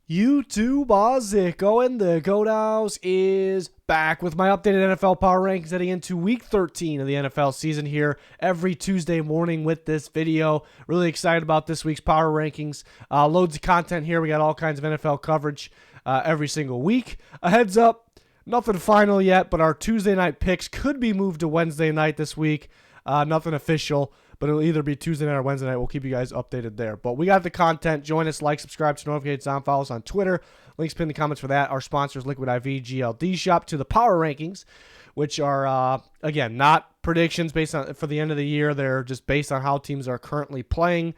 YouTube Oziko and the Godows is back with my updated NFL power rankings heading into week 13 of the NFL season here every Tuesday morning with this video. Really excited about this week's power rankings. Loads of content here. We got all kinds of NFL coverage every single week. A heads up, nothing final yet, but our Tuesday night picks could be moved to Wednesday night this week. Nothing official, but it'll either be Tuesday night or Wednesday night. We'll keep you guys updated there. But we got the content. Join us, like, subscribe, turn notifications on, follow us on Twitter. Links pinned in the comments for that. Our sponsors, Liquid IV, GLD Shop, to the power rankings, which are, again, not predictions based on for the end of the year. They're just based on how teams are currently playing.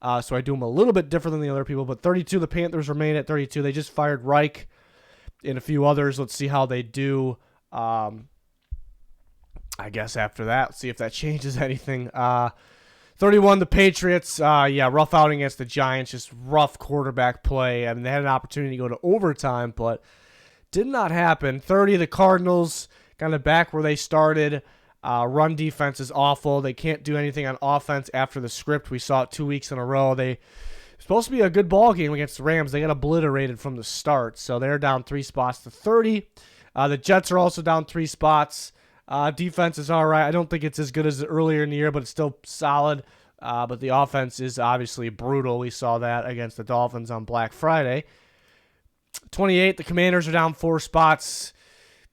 So I do them a little bit different than the other people. But 32, the Panthers remain at 32. They just fired Reich and a few others. Let's see how they do. I guess after that, let's see if that changes anything. 31, the Patriots. Rough outing against the Giants. Just rough quarterback play. I mean, they had an opportunity to go to overtime, but did not happen. 30, the Cardinals. Kind of back where they started. Run defense is awful. They can't do anything on offense after the script. We saw it 2 weeks in a row. They supposed to be a good ball game against the Rams. They got obliterated from the start, so they're down 3 spots to 30. The Jets are also down 3 spots. Defense is all right. I don't think it's as good as earlier in the year, but it's still solid. But the offense is obviously brutal. We saw that against the Dolphins on Black Friday. 28, the Commanders are down 4 spots.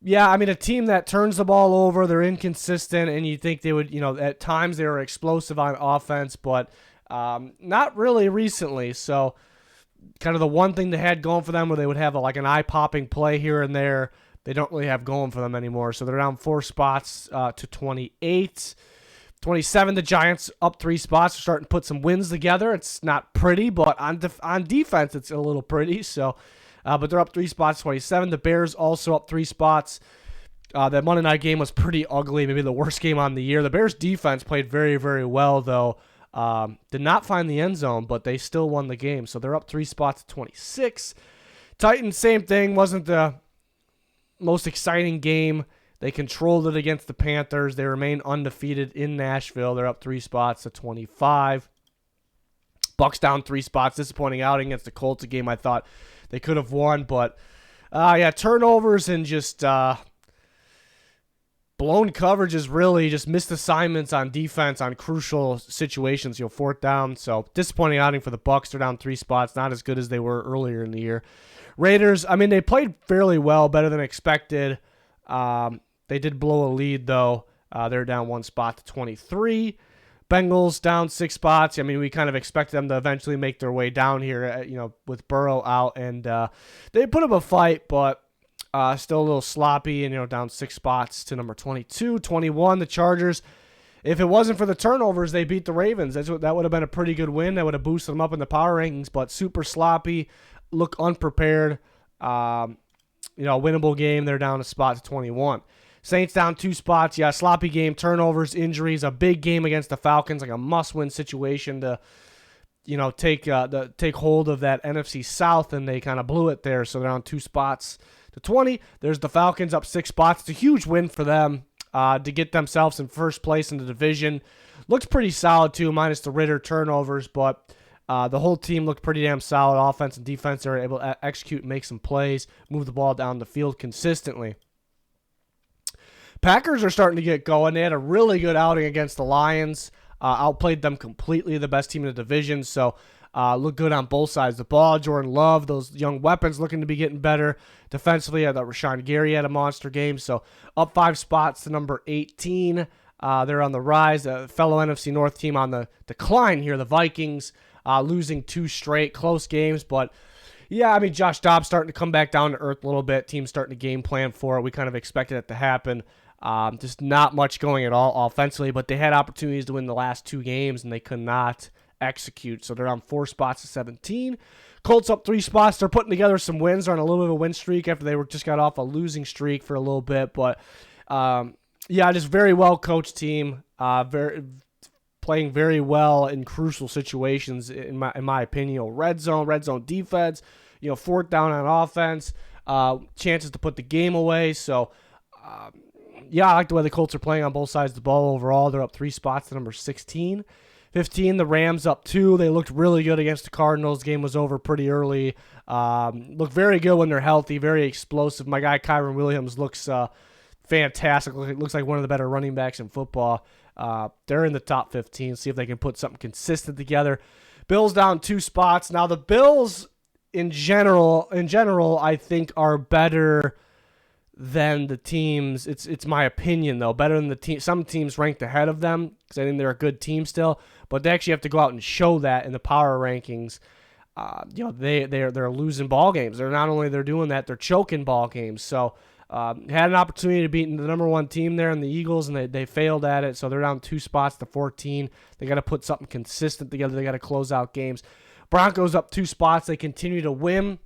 Yeah, I mean, a team that turns the ball over, they're inconsistent, and you think they would, at times they were explosive on offense, but not really recently. So kind of the one thing they had going for them where they would have an eye-popping play here and there, they don't really have going for them anymore. So they're down 4 spots to 28. 27, the Giants up 3 spots. They're starting to put some wins together. It's not pretty, but on defense, it's a little pretty. So, but they're up 3 spots, 27. The Bears also up 3 spots. That Monday night game was pretty ugly, maybe the worst game on the year. The Bears defense played very, very well, though. Did not find the end zone, but they still won the game. So they're up 3 spots to 26. Titans, same thing. Wasn't the most exciting game. They controlled it against the Panthers. They remain undefeated in Nashville. They're up 3 spots to 25. Bucks down 3 spots. Disappointing outing against the Colts, a game I thought they could have won. But, turnovers and just blown coverages, really. Just missed assignments on defense on crucial situations, 4th down. So, disappointing outing for the Bucks. They're down 3 spots. Not as good as they were earlier in the year. Raiders, I mean, they played fairly well, better than expected. They did blow a lead, though. They're down 1 spot to 23. Bengals down 6 spots. I mean, we kind of expected them to eventually make their way down here, with Burrow out. And they put up a fight, but still a little sloppy and, down 6 spots to number 22. 21, the Chargers. If it wasn't for the turnovers, they beat the Ravens. That would have been a pretty good win. That would have boosted them up in the power rankings, but super sloppy. Look unprepared. Winnable game. They're down a spot to 21. Saints down 2 spots. Yeah, sloppy game, turnovers, injuries. A big game against the Falcons, like a must-win situation to, take hold of that NFC South, and they kind of blew it there. So they're down 2 spots to 20. There's the Falcons up 6 spots. It's a huge win for them to get themselves in first place in the division. Looks pretty solid too, minus the Ritter turnovers, but the whole team looked pretty damn solid. Offense and defense, they were able to execute and make some plays, move the ball down the field consistently. Packers are starting to get going. They had a really good outing against the Lions. Outplayed them completely, the best team in the division. So look good on both sides of the ball. Jordan Love, those young weapons looking to be getting better. Defensively, I thought Rashawn Gary had a monster game. So up 5 spots to number 18. They're on the rise. A fellow NFC North team on the decline here, the Vikings. Losing 2 straight close games, but yeah, I mean, Josh Dobbs starting to come back down to earth a little bit. Team's starting to game plan for it. We kind of expected it to happen. Just not much going at all offensively, but they had opportunities to win the last 2 games, and they could not execute. So they're on 4 spots to 17. Colts up 3 spots. They're putting together some wins. They're on a little bit of a win streak after they just got off a losing streak for a little bit. But, just very well coached team. Playing very well in crucial situations, in my opinion. Red zone defense, 4th down on offense, chances to put the game away. So, I like the way the Colts are playing on both sides of the ball overall. They're up 3 spots to number 16. 15, the Rams up 2. They looked really good against the Cardinals. Game was over pretty early. Look very good when they're healthy, very explosive. My guy Kyron Williams looks fantastic. Looks like one of the better running backs in football. They're in the top 15. See if they can put something consistent together. Bills down 2 spots. Now the Bills in general, I think are better than the teams. It's my opinion though, better than the team. Some teams ranked ahead of them because I think they're a good team still, but they actually have to go out and show that in the power rankings. They're losing ball games. They're doing that, they're choking ball games. So had an opportunity to beat the number 1 team there in the Eagles, and they failed at it. So they're down 2 spots to 14. They got to put something consistent together. They got to close out games. Broncos up 2 spots. They continue to win.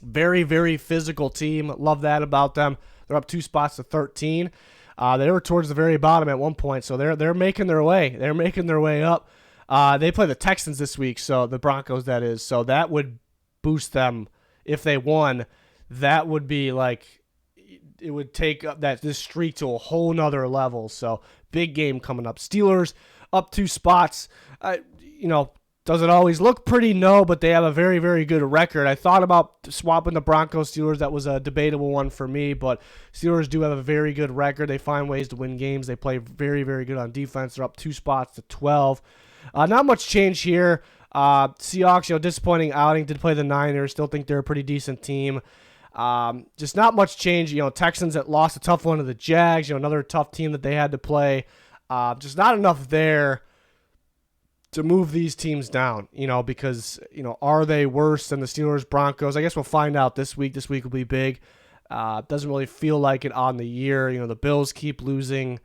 Very, very physical team. Love that about them. They're up 2 spots to 13. They were towards the very bottom at one point, so they're making their way. They're making their way up. They play the Texans this week, so the Broncos, that is. So that would boost them if they won. That would be like, it would take up this streak to a whole nother level. So big game coming up. Steelers up 2 spots. Does it always look pretty? No, but they have a very, very good record. I thought about swapping the Broncos Steelers. That was a debatable one for me, but Steelers do have a very good record. They find ways to win games. They play very, very good on defense. They're up 2 spots to 12. Not much change here. Seahawks, disappointing outing. Did play the Niners. Still think they're a pretty decent team. Just not much change. Texans that lost a tough one to the Jags. Another tough team that they had to play. Just not enough there to move these teams down, because, are they worse than the Steelers, Broncos? I guess we'll find out this week. This week will be big. Doesn't really feel like it on the year. The Bills keep losing.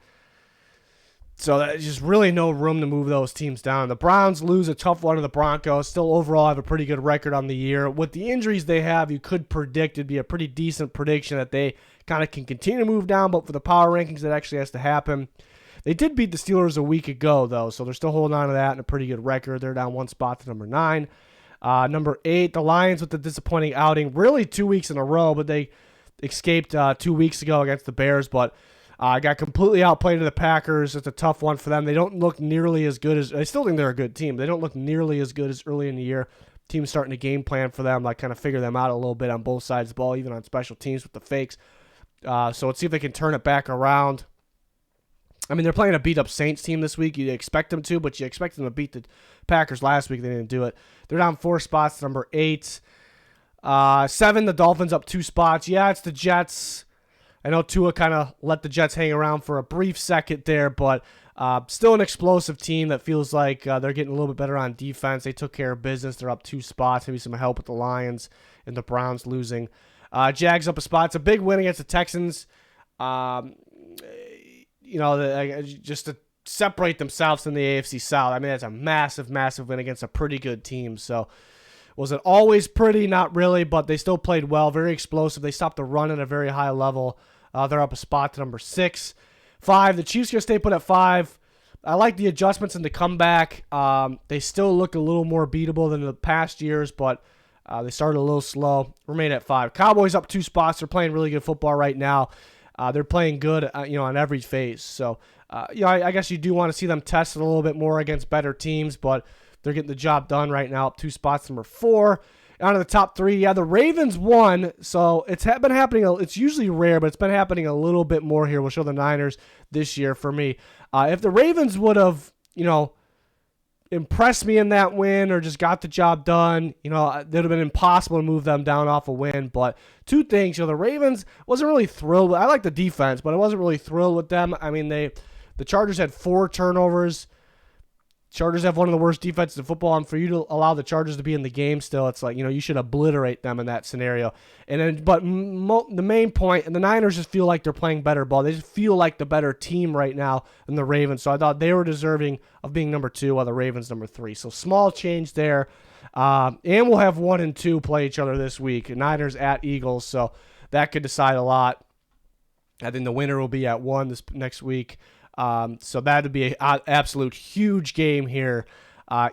So there's just really no room to move those teams down. The Browns lose a tough one to the Broncos. Still overall have a pretty good record on the year. With the injuries they have, you could predict it'd be a pretty decent prediction that they kind of can continue to move down, but for the power rankings, that actually has to happen. They did beat the Steelers a week ago, though, so they're still holding on to that and a pretty good record. They're down 1 spot to number 9. Number 8, the Lions with the disappointing outing. Really 2 weeks in a row, but they escaped 2 weeks ago against the Bears, but got completely outplayed to the Packers. It's a tough one for them. They don't look nearly as good as – I still think they're a good team. They don't look nearly as good as early in the year. Team's starting to game plan for them, kind of figure them out a little bit on both sides of the ball, even on special teams with the fakes. So let's see if they can turn it back around. I mean, they're playing a beat-up Saints team this week. You expect them to, but you expect them to beat the Packers last week. They didn't do it. They're down 4 spots, number 8. 7, the Dolphins up 2 spots. Yeah, it's the Jets. I know Tua kind of let the Jets hang around for a brief second there, but still an explosive team that feels like they're getting a little bit better on defense. They took care of business. They're up 2 spots. Maybe some help with the Lions and the Browns losing. Jags up a spot. It's a big win against the Texans. Just to separate themselves in the AFC South. I mean, that's a massive, massive win against a pretty good team. So was it always pretty? Not really, but they still played well. Very explosive. They stopped the run at a very high level. They're up a spot to number 6. 5, the Chiefs are going to stay put at 5. I like the adjustments and the comeback. They still look a little more beatable than the past years, but they started a little slow. Remain at 5. Cowboys up 2 spots. They're playing really good football right now. They're playing good, on every phase. So, I guess you do want to see them tested a little bit more against better teams, but they're getting the job done right now. Up 2 spots, number 4. Out of the top 3, yeah, the Ravens won. So it's been happening. It's usually rare, but it's been happening a little bit more here. We'll show the Niners this year for me. If the Ravens would have, impressed me in that win or just got the job done, it would have been impossible to move them down off a win. But 2 things, the Ravens wasn't really thrilled. I like the defense, but I wasn't really thrilled with them. I mean, the Chargers had 4 turnovers. Chargers have one of the worst defenses in football, and for you to allow the Chargers to be in the game still, it's like, you should obliterate them in that scenario. And then, but the main point, and the Niners just feel like they're playing better ball. They just feel like the better team right now than the Ravens. So I thought they were deserving of being number 2, while the Ravens number 3. So small change there. And we'll have 1 and 2 play each other this week. Niners at Eagles, so that could decide a lot. I think the winner will be at 1 this next week. So that would be an absolute huge game here.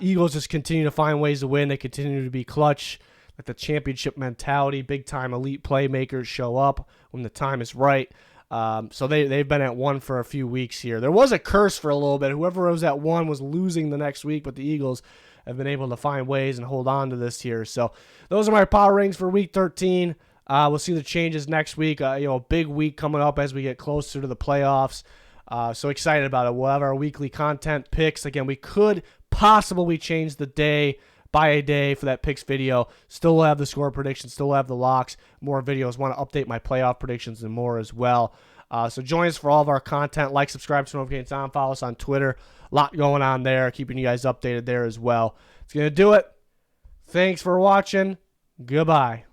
Eagles just continue to find ways to win. They continue to be clutch. Like the championship mentality, big-time elite playmakers show up when the time is right. So they've been at 1 for a few weeks here. There was a curse for a little bit. Whoever was at 1 was losing the next week, but the Eagles have been able to find ways and hold on to this here. So those are my power rankings for Week 13. We'll see the changes next week. A big week coming up as we get closer to the playoffs. So excited about it. We'll have our weekly content picks. Again, we could possibly change the day by a day for that picks video. Still have the score predictions, still have the locks, more videos. Want to update my playoff predictions and more as well. So join us for all of our content. Like, subscribe, turn notifications on, follow us on Twitter. A lot going on there, keeping you guys updated there as well. It's going to do it. Thanks for watching. Goodbye.